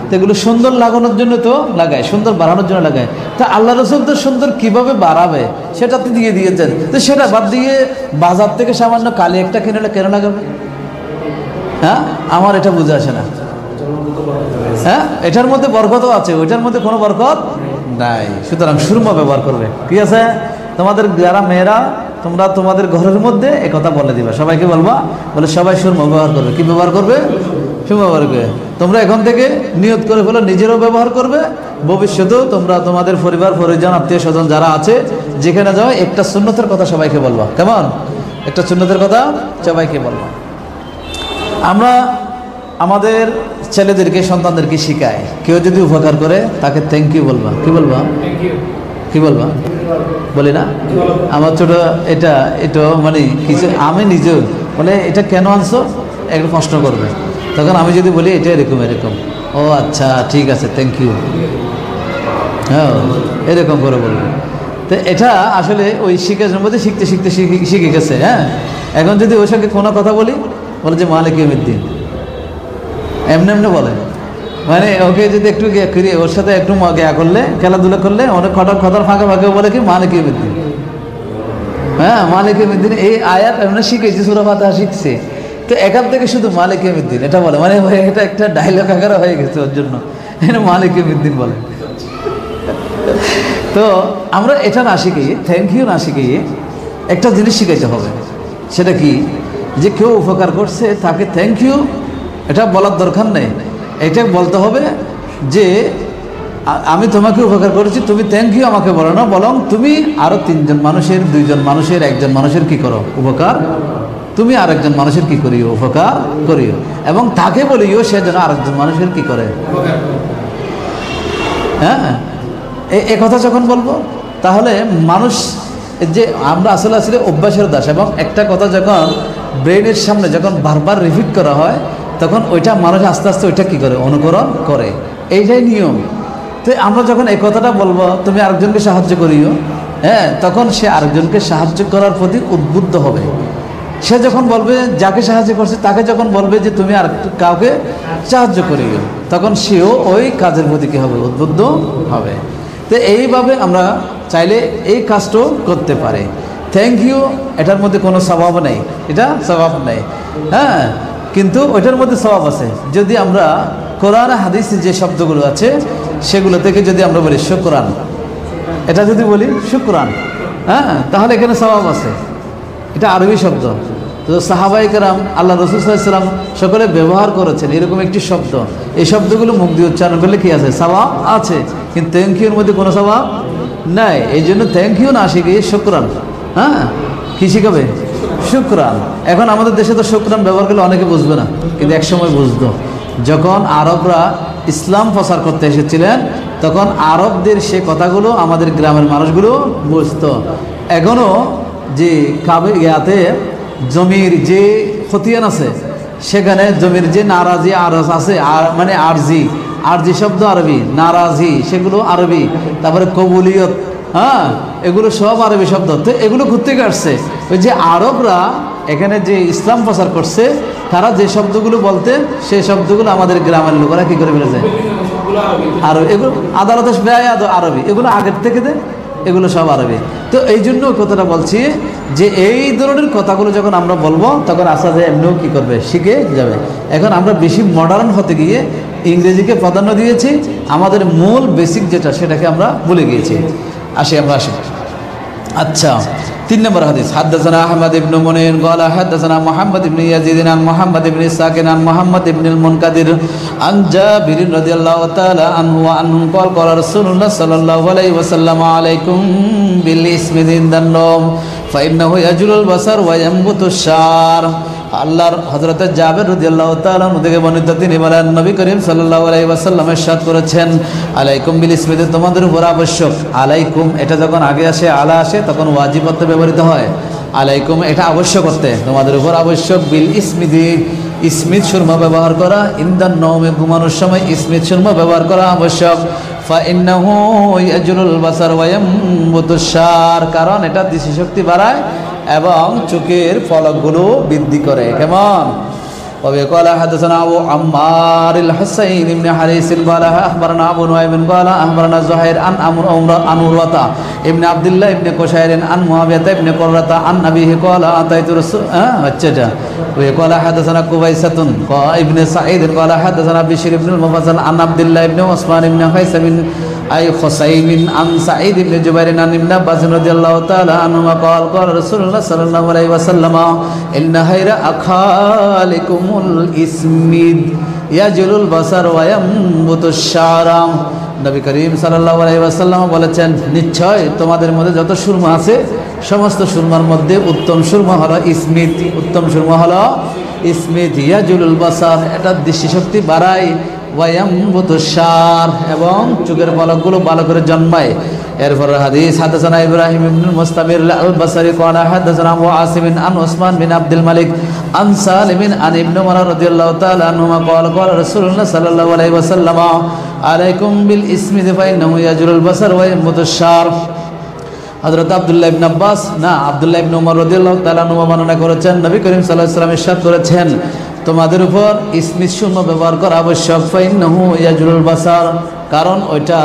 তো এগুলো সুন্দর লাগানোর জন্য তো লাগায়, সুন্দর বাড়ানোর জন্য লাগায়। তা আল্লাহ রসুল তো সুন্দর কিভাবে বাড়াবে সেটা তো দিয়ে দিয়েছেন, তো সেটা বাদ দিয়ে বাজার থেকে সামান্য কালি একটা কিনে কেন লাগাবে? হ্যাঁ আমার এটা বুঝে আসে না। হ্যাঁ এটার মধ্যে বরকতও আছে, ওইটার মধ্যে কোনো বরকত নাই। সুতরাং সুরমা ব্যবহার করবে, ঠিক আছে? তোমাদের যারা মেয়েরা, তোমরা তোমাদের ঘরের মধ্যে একথা বলে দিবা, সবাইকে বলবা, বলে সবাই সুরমা ব্যবহার করবে। কি ব্যবহার করবে? সুরমা ব্যবহার করবে। তোমরা এখন থেকে নিয়ত করে ফেলো, নিজেরও ব্যবহার করবে, ভবিষ্যতেও তোমরা তোমাদের পরিবার পরিজন আত্মীয় স্বজন যারা আছে যেখানে যাও একটা সুন্নতের কথা সবাইকে বলবা। কেমন? একটা সুন্নতের কথা সবাইকে বলবা। আমরা আমাদের ছেলেদেরকে, সন্তানদেরকে শিখাই, কেউ যদি উপকার করে তাকে থ্যাংক ইউ বলবা। কি বলবা? কি বলবা? বলি না? আমার ছোট এটা মানে কিছু, আমি নিজেও বলে এটা কেন আনছো একটু প্রশ্ন করবে, তখন আমি যদি বলি এটা এরকম এরকম, ও আচ্ছা ঠিক আছে থ্যাংক ইউ, হ্যাঁ এরকম করে বলবে। তো এটা আসলে ওই শিখার মধ্যে শিখতে শিখতে শিখে গেছে। হ্যাঁ এখন যদি ওর সঙ্গে কোনো কথা বলি, বলে যে মালিক ইয়াউমিদ্দিন, এমনি এমনি বলে, মানে ওকে যদি একটু ওর সাথে একটু করলে, খেলাধুলা করলে, অনেক খটার ফাঁকা ফাঁকা বলে কি মালিক ইয়াউমিদ্দিন। হ্যাঁ মালিক ইয়াউমিদ্দিন এই আয়াত এমনি শিখেছি, সূরা ফাতিহা শিখছে, তো এখান থেকে শুধু মালিক ইয়াউমিদ্দিন এটা বলে, মানে এটা একটা ডায়লগ আকারে হয়ে গেছে ওর জন্য, মালিক ইয়াউমিদ্দিন বলে। তো আমরা এটা না শিখিয়ে, থ্যাংক ইউ না শিখিয়ে একটা জিনিস শিখাইতে হবে। সেটা কি? যে কেউ উপকার করছে তাকে থ্যাংক ইউ এটা বলার দরকার নেই, এটা বলতে হবে যে আমি তোমাকে উপকার করেছি, তুমি থ্যাংক ইউ আমাকে বলো না, বরং তুমি আরও 3জন মানুষের, 2জন মানুষের, 1জন মানুষের কি করো? উপকার। তুমি আরেকজন মানুষের কি করিও? উপকার করিও, এবং তাকে বলিও সে যেন আরেকজন মানুষের কি করে। হ্যাঁ এ কথা যখন বলবো তাহলে মানুষ যে আমরা আসলে আসলে অভ্যাসের দাস, এবং একটা কথা যখন ব্রেনের সামনে যখন বারবার রিপিট করা হয় তখন ওইটা মানুষ আস্তে আস্তে ওইটা কী করে, অনুকরণ করে। এইটাই নিয়ম। তো আমরা যখন এই কথাটা বলবো তুমি আরেকজনকে সাহায্য করিও, হ্যাঁ, তখন সে আরেকজনকে সাহায্য করার প্রতি উদ্বুদ্ধ হবে। সে যখন বলবে, যাকে সাহায্য করছে তাকে যখন বলবে যে তুমি আর কাউকে সাহায্য করিও, তখন সেও ওই কাজের প্রতি কী হবে, উদ্বুদ্ধ হবে। তো এইভাবে আমরা চাইলে এই কাজটাও করতে পারি। থ্যাংক ইউ, এটার মধ্যে কোনো স্বভাব নেই, এটা স্বভাব নেই, হ্যাঁ, কিন্তু ওইটার মধ্যে স্বভাব আছে। যদি আমরা কোরআন হাদিসে যে শব্দগুলো আছে সেগুলো থেকে যদি আমরা বলি শুকরান, এটা যদি বলি শুকরান, হ্যাঁ, তাহলে এখানে স্বভাব আছে। এটা আরবি শব্দ। তো সাহাবায়ে কেরাম, আল্লাহ রাসূল সাল্লাল্লাহু আলাইহি ওয়াসাল্লাম সকলে ব্যবহার করেছেন এরকম একটি শব্দ। এই শব্দগুলো মুখ দিয়ে উচ্চারণ করলে কি আছে, স্বভাব আছে, কিন্তু থ্যাংক ইউর মধ্যে কোনো স্বভাব নাই। এই জন্য থ্যাংক ইউ না শিখে শুকরান, হ্যাঁ, কি শিখাবে, শুকরান। এখন আমাদের দেশে তো শুকরান ব্যবহার করলে অনেকে বুঝবে না, কিন্তু একসময় বুঝতো। যখন আরবরা ইসলাম প্রচার করতে এসেছিলেন তখন আরবদের সে কথাগুলো আমাদের গ্রামের মানুষগুলো বুঝতো। এখনও যে ইয়াতে জমির যে খতিয়ান আছে সেখানে জমির যে নারাজি আরজ আছে, মানে আরজি শব্দ আরবি, নারাজি সেগুলো আরবি, তারপরে কবুলিয়ত, হ্যাঁ, এগুলো সব আরবি শব্দ। তো এগুলো কোত্থেকে আসছে, ওই যে আরবরা এখানে যে ইসলাম প্রচার করছে তারা যে শব্দগুলো বলতেন সেই শব্দগুলো আমাদের গ্রামের লোকেরা কী করে ফেলেছে, আর এগুলো আদালতে ব্যয় আরবি, এগুলো আগের থেকে এগুলো সব আরবি। তো এই জন্য কথাটা বলছি যে এই ধরনের কথাগুলো যখন আমরা বলবো তখন আশা যায় এমনিও কী করবে, শিখে যাবে। এখন আমরা বেশি মডার্ন হতে গিয়ে ইংরেজিকে প্রাধান্য দিয়েছি, আমাদের মূল বেসিক যেটা সেটাকে আমরা ভুলে গিয়েছি। আসি। আচ্ছা, 3 নম্বর হাদিস। হাদাসানা আহমদ ইবনে মুনির ক্বালা হাদাসানা মুহাম্মদ ইবনে ইয়াজিদ আন মুহাম্মদ ইবনে সাকিন আন মুহাম্মদ ইবনে মুনকাদির আন জাবির রাদিয়াল্লাহু তাআলা আনহু আনহু ক্বাল ক্বালা রাসূলুল্লাহ সাল্লাল্লাহু আলাইহি ওয়াসাল্লাম আলাইকুম বিল ইসমি ইনদান নাওম ফাইন্নাহু ইয়াজুলুল বাসার ওয়া ইয়ামবুতুশ শার। আল্লাহর হযরত জাবির রাদিয়াল্লাহু তাআলা থেকে বর্ণিত, তিনি বলেন নবী করিম সাল্লাল্লাহু আলাইহি ওয়াসাল্লাম ইরশাদ করেছেন, আলাইকুম বিল ইসমি, তোমাদের উপর আবশ্যক। আলাইকুম এটা যখন আগে আসে, আলা আসে, তখন ওয়াজিব অর্থে ব্যবহৃত হয়। আলাইকুম এটা আবশ্যক অর্থে, তোমাদের উপর আবশ্যক। বিল ইসমি, ইসমিত সুরমা ব্যবহার করা, ইনদান নওমে ঘুমানোর সময় ইসমিত সুরমা ব্যবহার করা আবশ্যক। ফাইন্নাহু ইয়াজুলুল বাসার ওয়া ইয়ামবুতুশ শার, কারণ এটা দৃষ্টিশক্তি বাড়ায় এবং চোখের ফলকগুলো বৃদ্ধি করে। কেমন? وقال حدثنا أبو عمار الحسين بن حريث قال أخبرنا أبو نعيم قال أخبرنا زهير عن عروة ابن عبد الله بن قشير عن معاوية بن قرة عن أبيه قال أتيت رسول وقال حدثنا قبيصة ابن سعيد قال حدثنا بشير بن المفضل عن عبد الله بن عثمان بن قيس بن أي خصيم عن سعيد بن جبير عن ابن عباس رضي الله تعالى عنهما قال قال رسول الله صلى الله عليه وسلم إن خير أخالكم الإسمد يجل البصر وينبت الشعر। নবী করিম সাল্লাল্লাহু আলাইহি ওয়াসাল্লাম বলেছেন, নিশ্চয় তোমাদের মধ্যে যত সুরমা আছে সমস্ত সুরমার মধ্যে উত্তম সুরমা হলো ইসমিত, উত্তম সুরমা হলো ইসমিত। ইয়াজুলুল বাসার, এটা দৃষ্টিশক্তি বাড়ায়, ওয়ায়ামবুতুশ শার, এবং চোখের পলকগুলো ভালো করে জন্মায়। এরপর হাদিস, হাদাসানা ইব্রাহিম ইবনুল মুস্তামির আল-বাসরি ক্বালা হাদাসানা আবু আসিম আন উসমান বিন আব্দুল মালিক আন সালিম আন ইবনে উমর রাদিয়াল্লাহু তাআলা আনহুমা ক্বালা ক্বালা রাসূলুল্লাহ সাল্লাল্লাহু আলাইহি ওয়াসাল্লাম আলাইকুম বিল ইসমি ফাইন্নাহু ইয়াজুলুল বাসার ওয়া ইয়ামবুতুশ শার। হযরত আব্দুল্লাহ ইবনে আব্বাস আব্দুল্লাহ ইবনে উমর রাদিয়াল্লাহু তাআলা আনহুমা বর্ণনা করেছেন, নবী করিম সাল্লাল্লাহু আলাইহি ওয়াসাল্লাম ইরশাদ করেছেন, তোমাদের উপর ইসমিত সুরমা ব্যবহার করা আবশ্যক। ফাইন্নাহু ইয়াজুলুল বাসার, কারণ ওইটা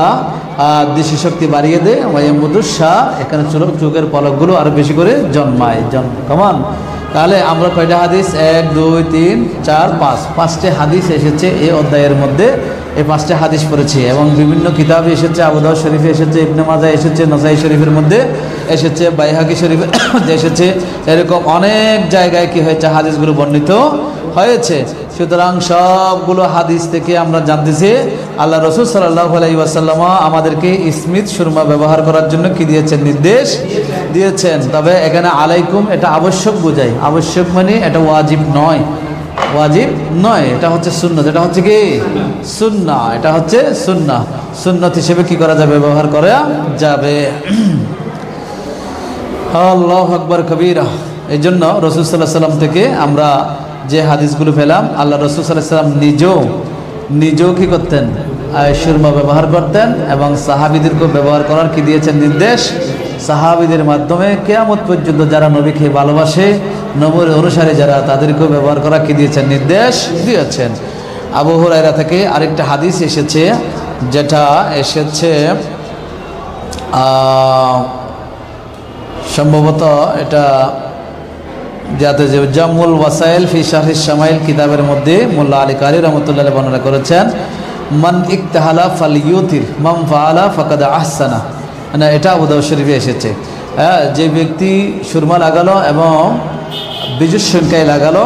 দৃষ্টিশক্তি বাড়িয়ে দেয়। ওয়ায়ামবুতুশ শার, এখানে চোখের পলকগুলো আরো বেশি করে জন্মায়। কমান, তাহলে আমরা কয়টা হাদিস, 1 2 3 4 5 5টে হাদিস এসেছে এই অধ্যায়ের মধ্যে। এই 5টে হাদিস পড়েছি এবং বিভিন্ন কিতাবে এসেছে, আবু দাউদ শরীফে এসেছে, ইবনে মাজাহ এসেছে, নাসাই শরীফের মধ্যে এসেছে, বাইহাকি শরীফে এসেছে, এরকম অনেক জায়গায় কি হয়েছে, হাদিসগুলো বর্ণিত হয়েছে। সুতরাং সবগুলো হাদিস থেকে আমরা জানতেছি আল্লাহ রাসূল সাল্লাল্লাহু আলাইহি ওয়াসাল্লাম আমাদেরকে ইসমিত সুরমা ব্যবহার করার জন্য কি দিয়েছেন, নির্দেশ দিয়েছেন। তবে এখানে আলাইকুম এটা আবশ্যক বোঝায়, আবশ্যক মানে এটা ওয়াজিব নয়, ওয়াজিব নয়, এটা হচ্ছে সুন্নাত। এটা হচ্ছে কি সুন্নাহ, এটা হচ্ছে সুন্নাহ। সুন্নাত হিসেবে কি করা যাবে? ব্যবহার করা যাবে। আল্লাহু আকবার কবীরা। এই জন্য রাসূল সাল্লাল্লাহু আলাইহি ওয়াসাল্লাম থেকে আমরা যে হাদিসগুলো পেলাম, আল্লাহ রাসূল সাল্লাল্লাহু আলাইহি ওয়াসাল্লাম নিজেও কি করতেন? সুরমা ব্যবহার করতেন এবং সাহাবীদেরকেও ব্যবহার করার কি দিয়েছেন? নির্দেশ। সাহাবীদের মাধ্যমে কিয়ামত পর্যন্ত যারা নবীকে ভালোবাসে, নবীর অনুসারী যারা, তাদেরকেও ব্যবহার করা কি দিয়েছেন? নির্দেশ দিয়েছেন। আবু হুরায়রা থেকে আরেকটা হাদিস এসেছে, যেটা এসেছে সম্ভবত এটা যাতে যে জামুল ওয়াসাইল ফি শারহিস শামাইল কিতাবের মধ্যে মোল্লা আলী কারি রহমতুল্লাহ বর্ণনা করেছেন, মান ইকতাহালা ফালিয়ুতির মান ফাআলা ফাকাদ আহসানা। না, এটা আবু দাউদ শরীফে এসেছে। যে ব্যক্তি সুরমা লাগালো এবং বীজুর সংখ্যায় লাগালো,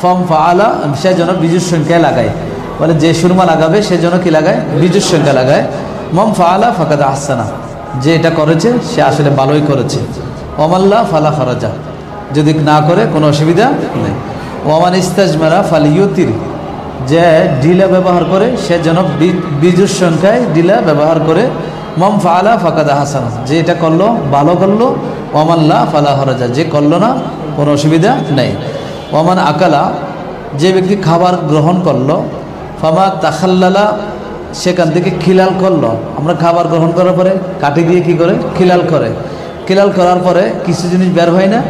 ফম ফাআলা, সে যেন বীজুর সংখ্যায় লাগায়। বলে যে সুরমা লাগাবে সে যেন কি লাগায়? বীজুর সংখ্যা লাগায়। মান ফাআলা ফাকাদ আহসানা, যে এটা করেছে সে আসলে ভালোই করেছে। ওমাল্লা ফালা খরাজা, যদি না করে কোনো অসুবিধা নেই। ওমান ইস্তাজমারা ফালিয়ুতির, যে ডিলা ব্যবহার করে সে যেন বীজুর সংখ্যায় ডিলা ব্যবহার করে। মম ফাআলা ফাকাদ আহসানা, যে এটা করলো ভালো করলো। ওমাল্লা ফালা খরাজা, যে করলো না কোনো অসুবিধা নেই। ওমান আকালা, যে ব্যক্তি খাবার গ্রহণ করলো, ফামা তাখাল্লালা, সেখান থেকে খিলাল করলো। আমরা খাবার গ্রহণ করার পরে কাটি দিয়ে কি করে? খিলাল করে। খিলাল করার পরে কিছু জিনিস বের হয় না,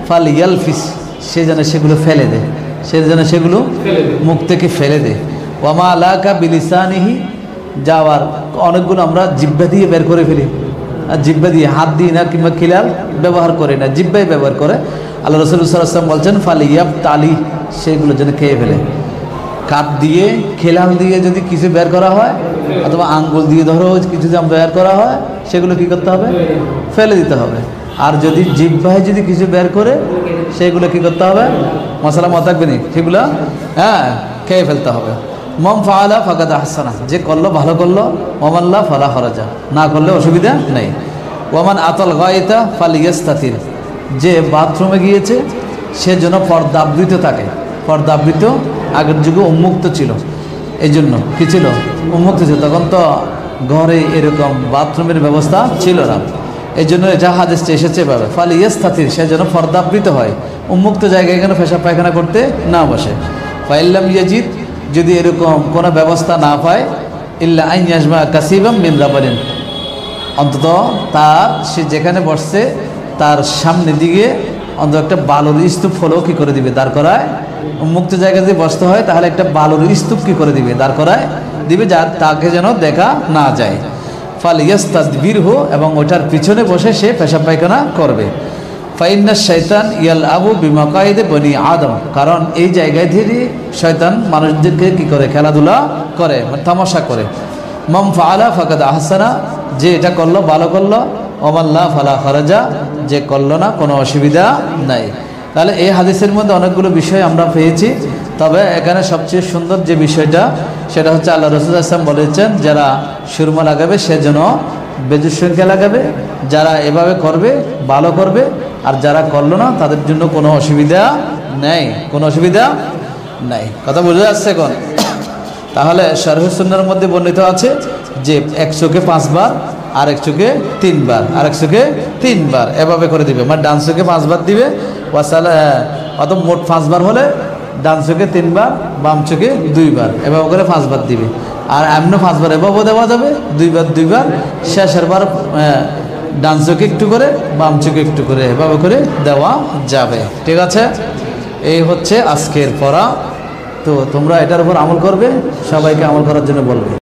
ফাল ইয়ালফিস, সে যেন সেগুলো ফেলে দেয়, সে যেন সেগুলো মুখ থেকে ফেলে দেয়। ওয়ামা আলাকা বিলিসানিহি, যাওয়ার অনেকগুলো আমরা জিহ্বা দিয়ে বের করে ফেলি, আর জিহ্বা দিয়ে, হাত দিয়ে না, কিংবা খিলাল ব্যবহার করে না, জিহ্বাই ব্যবহার করে। আল্লাহ রাসূল সাল্লাল্লাহু আলাইহি ওয়াসাল্লাম বলছেন ফাল ইয়াবতালি, সেগুলো যেন খেয়ে ফেলে। কাঠ দিয়ে, খেলাল দিয়ে যদি কিছু বের করা হয়, অথবা আঙ্গুল দিয়ে ধরো কিছু যদি বের করা হয়, সেগুলো কি করতে হবে? ফেলে দিতে হবে। আর যদি জিহ্বায় যদি কিছু বের করে, সেগুলো কি করতে হবে? মশলা মতাকবে নি, সেগুলো খেয়ে ফেলতে হবে। মম ফাআলা ফাকাদ আহসানা, যে করলো ভালো করলো। ওমাল্লা ফালা খরাজা, না করলে অসুবিধা নেই। ওমান আতাল গায়তা ফালিয়াস্তাতির, যে বাথরুমে গিয়েছে সে যেন পর্দাবৃত থাকে। পর্দাবৃত আগের যুগে উন্মুক্ত ছিল, এই জন্য কি ছিল? উন্মুক্ত ছিল। তখন তো ঘরে এরকম বাথরুমের ব্যবস্থা ছিল না, এই জন্য এটা হাদিসটা এসেছে এভাবে, ফালিয়াস্তাতির, সে যেন পর্দাবৃত হয়, উন্মুক্ত জায়গায় এখানে পেশাব পায়খানা করতে না বসে। ফাইল্লাম ইয়াজিদ, যদি এরকম কোনো ব্যবস্থা না পায়, ইল্লা আইন ইয়াজমা কাসিবাম মিন রাবালিন, অন্তত তার সে যেখানে বসছে তার সামনে দিকে অন্তত একটা বালুর স্তূপ হলেও কি করে দিবে? দাঁড় করায়। উন্মুক্ত জায়গায় যদি বসতে হয় তাহলে একটা বালুর স্তূপ কি করে দিবে? দাঁড় করায় দিবে, যার তাকে যেন দেখা না যায়। ফালিয়াস্তাদবিরহু, এবং ওটার পিছনে বসে সে পেশাব পায়খানা করবে। ফাইন্না শয়তান ইয়াল আবু বিমাকাইদে বনি আদম, কারণ এই জায়গায় থেকে শয়তান মানুষদেরকে কি করে? খেলাধুলা করে, তামাশা করে। মম ফাআলা ফাকাদ আহসানা, যে এটা করলো ভালো করলো। ওমাল্লা ফালা খরাজা, যে করলো না কোনো অসুবিধা নাই। তাহলে এই হাদিসের মধ্যে অনেকগুলো বিষয় আমরা পেয়েছি, তবে এখানে সবচেয়ে সুন্দর যে বিষয়টা সেটা হচ্ছে আল্লাহ রাসূল সাল্লাল্লাহু আলাইহি ওয়াসাল্লাম বলেছেন, যারা সুরমা লাগাবে সে যেন বেজুর সংখ্যা লাগাবে, যারা এভাবে করবে ভালো করবে, আর যারা করলো না তাদের জন্য কোনো অসুবিধা নেই, কোনো অসুবিধা নাই। কথা বোঝা যাচ্ছে এখন? তাহলে শরহ সুন্নাহর মধ্যে বর্ণিত আছে যে এক চোখে 5 বার, আর এক চোখে 3 বার, আর এক চোখে 3 বার, এভাবে করে দিবে। মানে ডান চোখে 5 বার দিবে, অত মোট 5 বার হলে ডান চোখে 3 বার, বাম চোখে 2 বার, এভাবে করে 5 বার দিবে। আর এমনি 5 বার এভাবে দেওয়া যাবে, 2 বার 2 বার, শেষের বার ডান চোখে একটু করে, বাম চোখে একটু করে, এভাবে করে দেওয়া যাবে। ঠিক আছে, এই হচ্ছে আজকের পড়া। তো তোমরা এটার উপর আমল করবে, সবাইকে আমল করার জন্য বলবে।